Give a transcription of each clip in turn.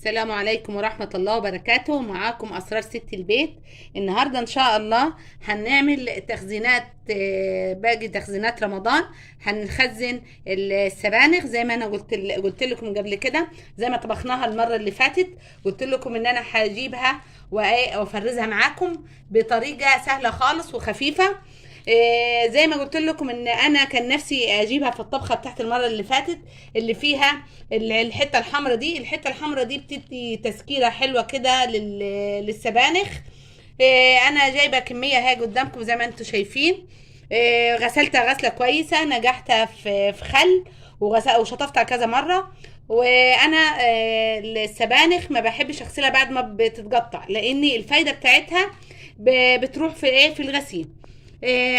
السلام عليكم ورحمة الله وبركاته. معاكم أسرار ست البيت. النهاردة إن شاء الله هنعمل تخزينات، باقي تخزينات رمضان. هنخزن السبانخ زي ما أنا قلت لكم قبل كده، زي ما طبخناها المرة اللي فاتت. قلت لكم إن أنا هجيبها وأفرزها معاكم بطريقة سهلة خالص وخفيفة. زي ما قلت لكم ان انا كان نفسي اجيبها في الطبخه بتاعت المره اللي فاتت، اللي فيها الحته الحمراء دي. الحته الحمراء دي بتدي تسكيره حلوه كده للسبانخ. انا جايبه كميه اهي قدامكم زي ما انتم شايفين. غسلتها غسله كويسه، نجحتها في خل وشطفتها كذا مره. وانا السبانخ ما بحبش اغسلها بعد ما بتتقطع، لان الفايده بتاعتها بتروح في ايه، في الغسيل.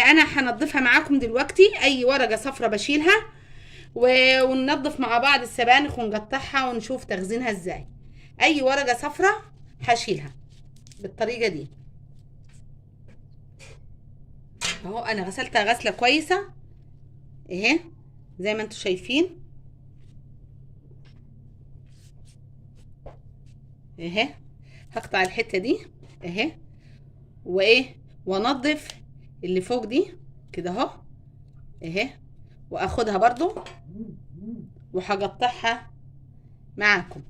انا هنضفها معاكم دلوقتي. اي ورقه صفرة بشيلها وننضف مع بعض السبانخ ونقطعها ونشوف تخزينها ازاي. اي ورقه صفرة هشيلها بالطريقه دي اهو. انا غسلتها غسله كويسه اهي زي ما انتم شايفين اهي. هقطع الحته دي اهي وايه، وانضف اللي فوق دي كده اهو اهي، واخدها برضو وهقطعها معاكم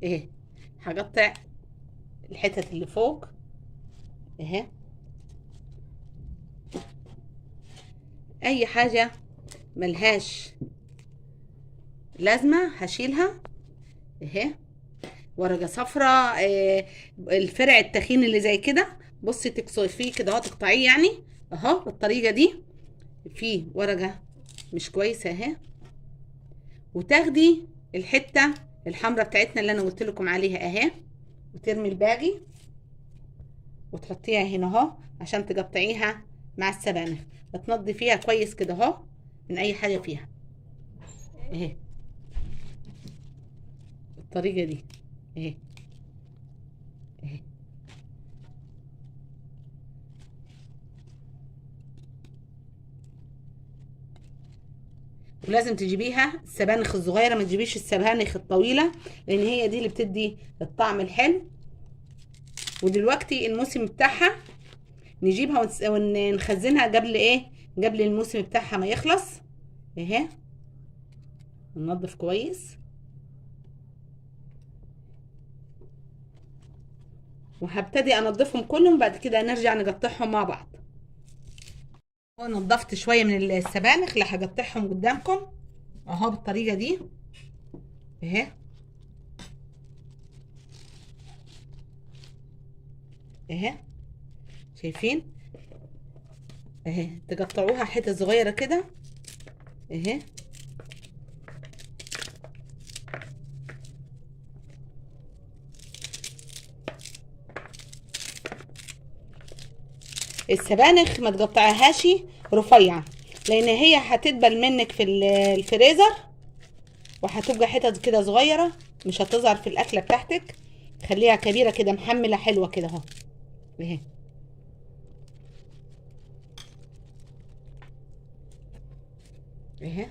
اهي. هقطع الحتت اللي فوق اهي. اي حاجة ملهاش لازمة هشيلها اهي. ورقة صفراء، الفرع التخين اللي زي كده، بصي تكسري فيه كده اهو، تقطعيه يعني اهو بالطريقة دي. في ورقة مش كويسة اهي، وتاخدي الحتة الحمراء بتاعتنا اللي انا قلت لكم عليها اهي، وترمي الباقي وتحطيها هنا اهو عشان تقطعيها مع السبانخ. بتنضفيها كويس كده اهو من اي حاجه فيها اهي بالطريقه دي اهي اهي. ولازم تجيبيها السبانخ الصغيره، ما تجيبيش السبانخ الطويله، لان هي دي اللي بتدي الطعم الحلو. ودلوقتي الموسم بتاعها نجيبها ونخزنها قبل ايه، قبل الموسم بتاعها ما يخلص اهي. ننضف كويس وهبتدي انضفهم كلهم، بعد كده نرجع نقطعهم مع بعض. ونضفت شويه من السبانخ اللي هقطعهم قدامكم اهو بالطريقه دي اهي اهي. شايفين اهي، تقطعوها حتت صغيره كده اهي. السبانخ ما تقطعهاش رفيعه، لان هي هتدبل منك في الفريزر، وهتبقى حتت كده صغيره مش هتظهر في الاكله بتاعتك. خليها كبيره كده محمله حلوه كده اهو اهي اهي.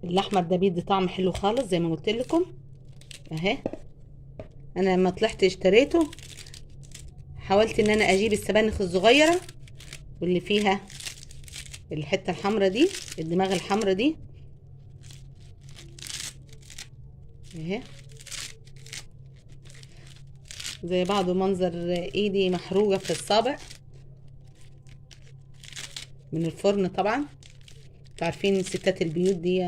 اللحمه ده بيدي طعم حلو خالص زي ما قلت لكم اهي. انا لما طلعت اشتريته حاولت ان انا اجيب السبانخ الصغيره واللي فيها الحته الحمراء دي، الدماغ الحمراء دي اهي. زي بعض منظر ايدي محروقه في الصابع من الفرن طبعا. انتوا عارفين ستات البيوت دي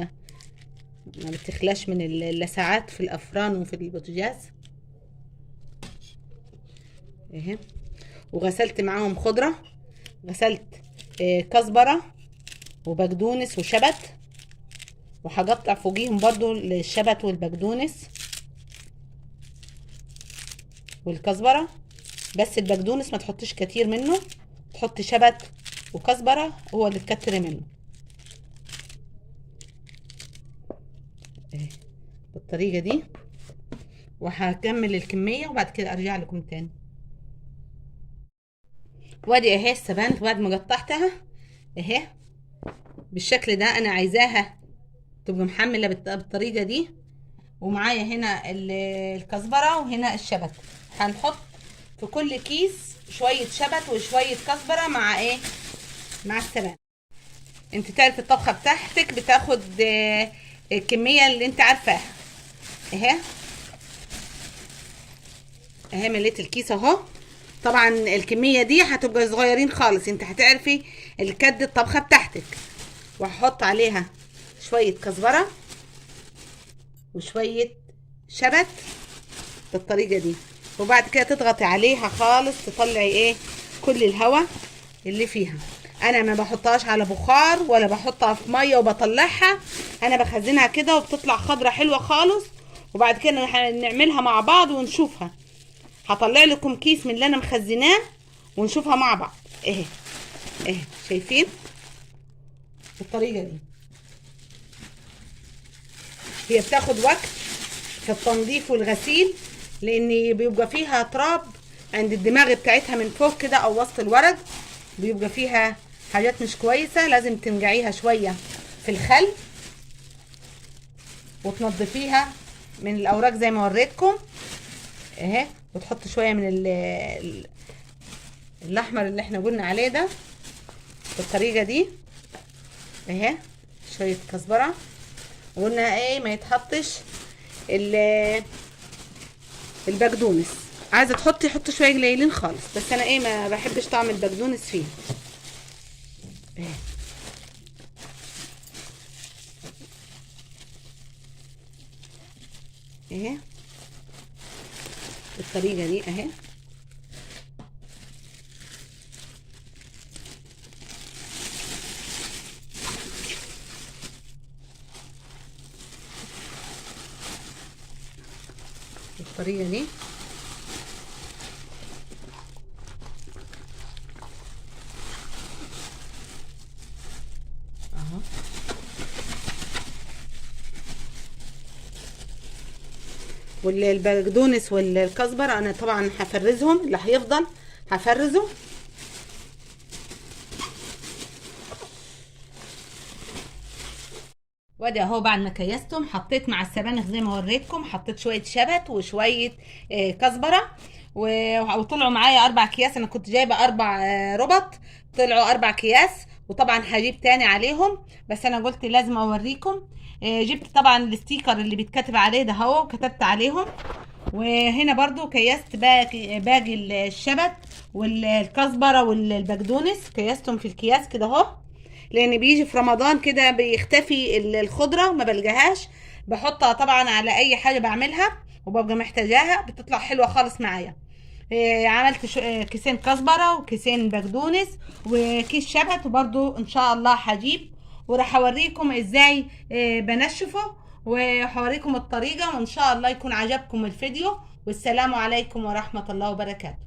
ما بتخلاش من اللسعات في الافران وفي البوتاجاز اهي. وغسلت معاهم خضره، غسلت كزبره وبقدونس وشبت، وهقطع فوقيهم برضو الشبت والبقدونس والكزبره. بس البقدونس ما تحطش كتير منه، تحط شبت وكزبره هو اللي تكتري منه اهي بالطريقه دي. وهكمل الكميه وبعد كده ارجع لكم تاني. وادي اهي السبانخ بعد ما قطعتها اهي بالشكل ده. انا عايزاها تبقى محمله بالطريقه دي. ومعايا هنا الكزبره وهنا الشبت. هنحط في كل كيس شويه شبت وشويه كزبره مع ايه، مع السبانخ. انت تعرف الطبخه بتاعتك بتاخد الكميه اللي انت عارفاها. اهي مليت الكيس اهو. طبعا الكميه دي هتبقى صغيرين خالص، انت هتعرفي الكد الطبخه بتاعتك. وهحط عليها شويه كزبره وشويه شبت بالطريقه دي. وبعد كده تضغطي عليها خالص تطلعي ايه كل الهواء اللي فيها. انا ما بحطهاش على بخار ولا بحطها في ميه وبطلعها، انا بخزنها كده وبتطلع خضره حلوه خالص. وبعد كده هنعملها مع بعض ونشوفها. هطلع لكم كيس من اللي انا مخزناه ونشوفها مع بعض. اهي شايفين بالطريقه دي. هي بتاخد وقت في التنظيف والغسيل، لان بيبقى فيها تراب عند الدماغ بتاعتها من فوق كده او وسط الورق، بيبقى فيها حاجات مش كويسه. لازم تنقعيها شويه في الخل وتنظفيها من الاوراق زي ما وريتكم اهي. وتحط شويه من الاحمر اللي احنا قلنا عليه ده بالطريقه دي اهي. شويه كزبره. وقلنا ايه ما يتحطش البقدونس. عايزه تحطي حطي شويه قليلين خالص، بس انا ايه ما بحبش طعم البقدونس فيه اهي بالطريقه دي اهي. بالطريقه دي اهو. والبقدونس والكزبره انا طبعا هفرزهم، اللي هيفضل هفرزه. وادي اهو بعد ما كيستهم حطيت مع السبانخ زي ما وريتكم، حطيت شويه شبت وشويه كزبره وطلعوا معايا 4 اكياس. انا كنت جايبه 4 ربط، طلعوا 4 اكياس. وطبعا هجيب تاني عليهم، بس انا قلت لازم اوريكم. جبت طبعا الستيكر اللي بيتكتب عليه ده اهو، كتبت عليهم. وهنا برضو كيست باقي الشبت والكزبره والبقدونس، كيستهم في الكياس كده اهو. لان بيجي في رمضان كده بيختفي الخضره ما بلقاهاش، بحطها طبعا على اي حاجه بعملها وببقى محتاجاها، بتطلع حلوه خالص معايا. عملت كيسين كزبره وكيسين بقدونس وكيس شبت، وبرده ان شاء الله هجيب وراح اوريكم ازاي بنشفه، وهوريكم الطريقه. وان شاء الله يكون عجبكم الفيديو. والسلام عليكم ورحمه الله وبركاته.